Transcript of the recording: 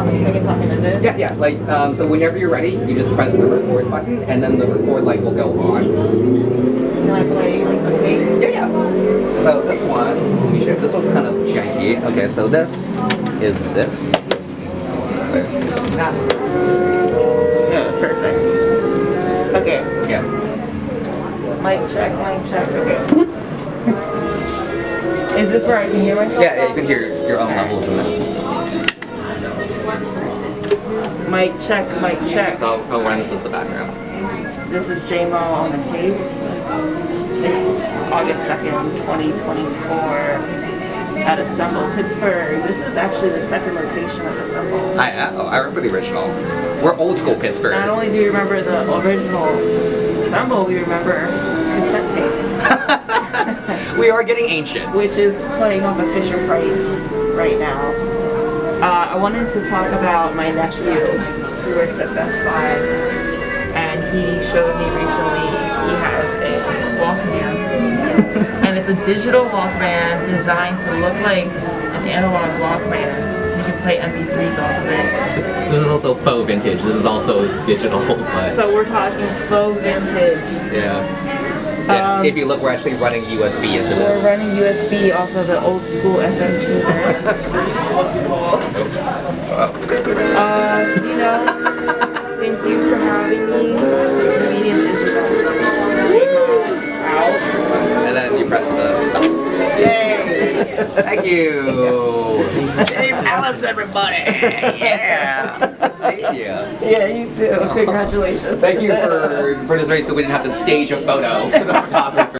I can talk into this? Yeah, like, so whenever you're ready, you just press the record button, and then the record light will go on. Can I play a tape? Yeah. So this one, let me show you. This one's kind of janky. Okay, so this is this. Not first. Yeah, perfect. Okay. Yeah. Mic check, okay. Is this where I can hear myself? Yeah, you can hear your own levels in there. Mic check. So I'll run this as the background. This is JMO on the tape. It's August 2nd, 2024 at Assemble Pittsburgh. This is actually the second location of Assemble. I remember the original. We're old school Pittsburgh. Not only do we remember the original Assemble, we remember cassette tapes. We are getting ancient. Which is playing off of Fisher Price right now. I wanted to talk about my nephew who works at Best Buy, and he showed me recently he has a Walkman, and it's a digital Walkman designed to look like an analog Walkman. You can play MP3s off of it. This is also faux vintage. This is also digital. But So we're talking faux vintage. yeah. Yeah, if you look, we're actually running USB into this. We're running USB off of an old school FM tuner. You know, thank you for having me. The medium is the best. And then you press the stop. Yay! Thank you! Hey, Mallis, everybody! Yeah! Good seeing you. Yeah, you too. Congratulations. Thank you for participating so we didn't have to stage a photo for the photographer.